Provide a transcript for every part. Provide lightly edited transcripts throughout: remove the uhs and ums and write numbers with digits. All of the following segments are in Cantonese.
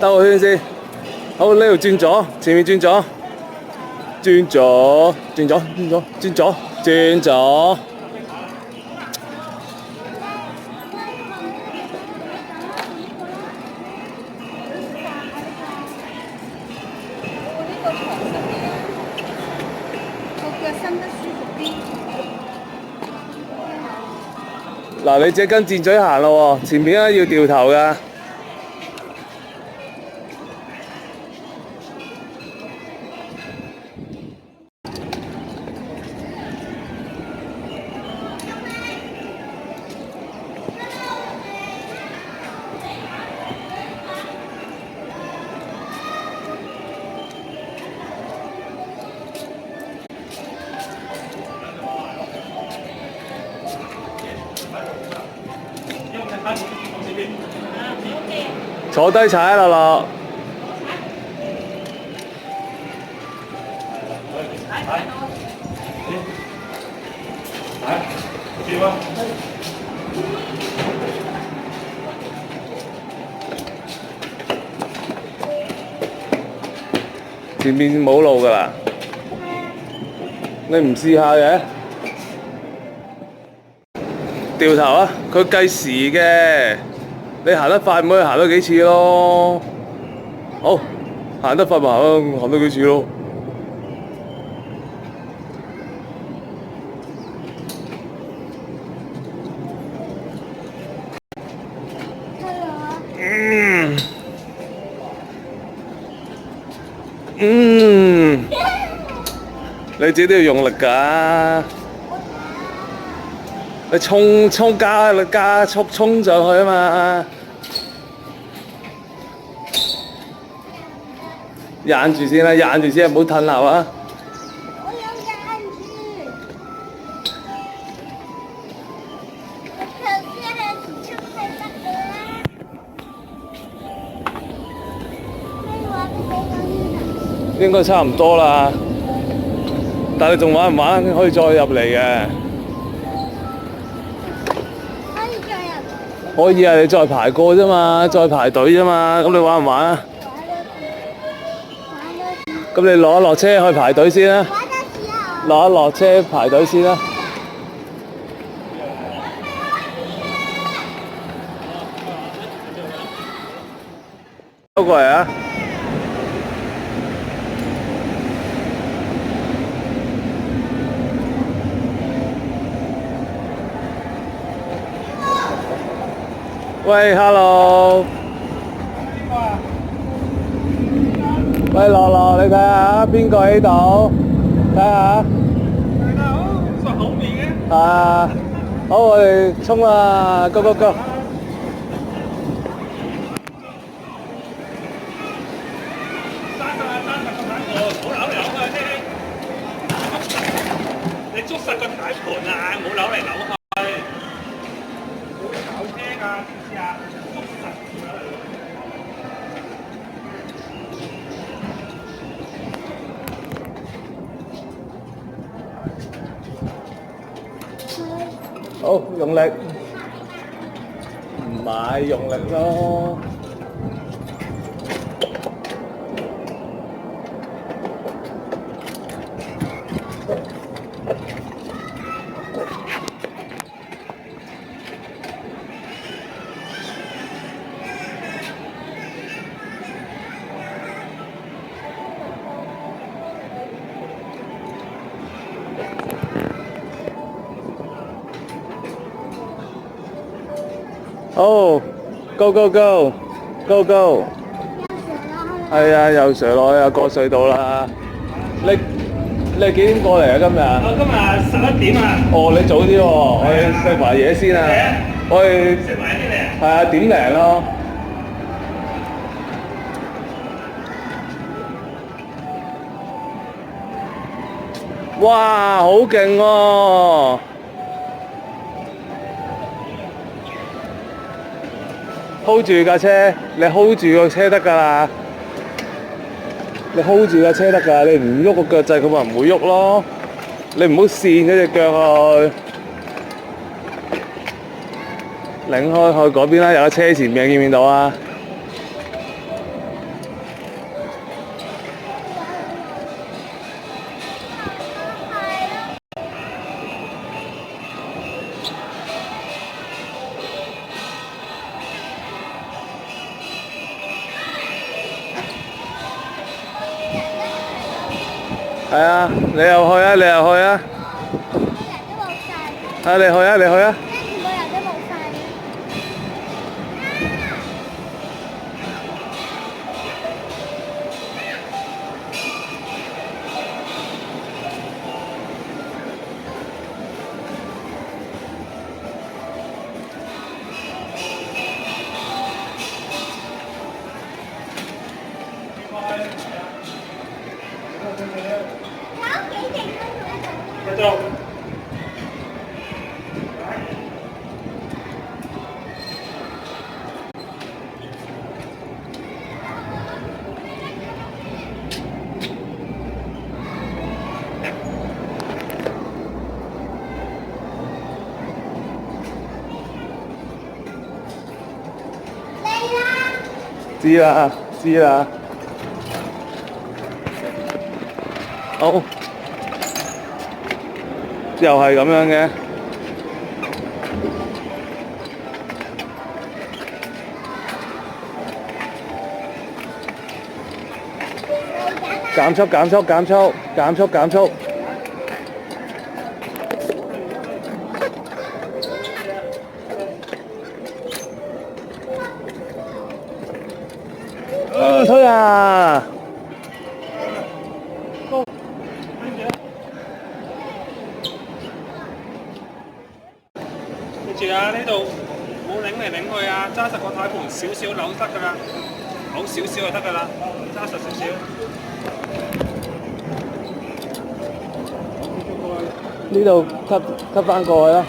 兜個圈先。好，呢度轉左，前面轉左，轉左，轉左，轉左，轉左，轉左。嗱，你自己跟箭嘴行咯喎，前面咧要掉頭㗎。坐低踩落落。前面冇路㗎啦，你唔試下嘅？掉頭啊！佢計時嘅，你行得快咪可以行多幾次咯。好，行得快咪行多幾次咯。你自己都要用力㗎。你加速衝上去啊嘛！忍住先啦，忍住先，唔好褪後啊！我有忍住。頭先係唔出係得㗎啦。咩話你俾我呢？應該差唔多啦，但係你仲玩唔玩？可以再入嚟嘅。可以啊，你再排過啫嘛，再排隊啫嘛，咁你玩唔玩啊？咁你落一落車去排隊先啦。落一落車排隊先啦。收過嚟啊！喂 ，hello。喂，樂樂，你睇下邊個喺度？睇下。係啦，好熟口面嘅。啊，好，我哋衝啦 ，go go go！你捉實個大盤啊，冇扭嚟扭去。冇炒車㗎，知唔知啊？捉實佢扭嚟扭去。好，用力，唔係用力咯。好 ，go go go go go！係啊，又上落又過隧道啦。你幾點過嚟啊？今日？我今日11點啊。哦，你早啲喎，我哋食埋嘢先啊。我哋食埋啲嚟。係啊，點零咯。哇，好勁喎！hold 住架車，你 hold 住個車得㗎啦。你 hold 住架車得㗎，你唔喐個腳掣，佢咪唔會喐咯。你唔好跣嗰隻腳去，擰開去嗰邊啦，有架車前面見唔見到啊？係啊，你又去啊，你又去啊，人都冇晒，啊你去啊，你去啊，全部人都冇晒。搞幾勁都繼續。嚟啦！知啦知啦，好，又係咁樣嘅，減速減速減速減速減速，推啊！記住啊，呢度唔好擰嚟擰去啊，揸實個軚盤少少扭得㗎啦，扭少少就得㗎啦，揸實少少。呢度吸翻過去啦。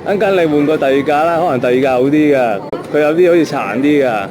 陣間你換個第二架啦，可能第二架好啲㗎，佢有啲好似殘啲㗎。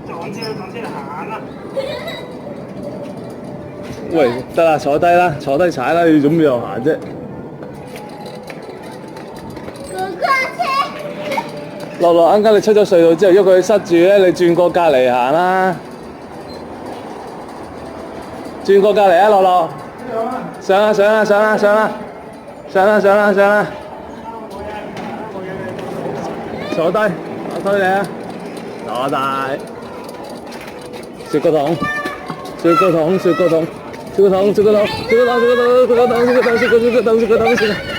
撞車行啦！喂，得啦，坐低啦，坐低踩啦，你做咩又行啫？哥哥車，樂樂，陣間你出咗隧道之後，喐佢塞住咧，你轉過隔離行啦。轉過隔離啊，樂樂。上啦上啦上啦上啦上啦上啦上啦！坐低，我推你啊！坐低。雪個桶，雪個桶，雪個桶，雪個桶，雪個桶，雪個桶，雪個桶，雪個桶，雪個桶，雪個桶，雪個桶，雪個桶。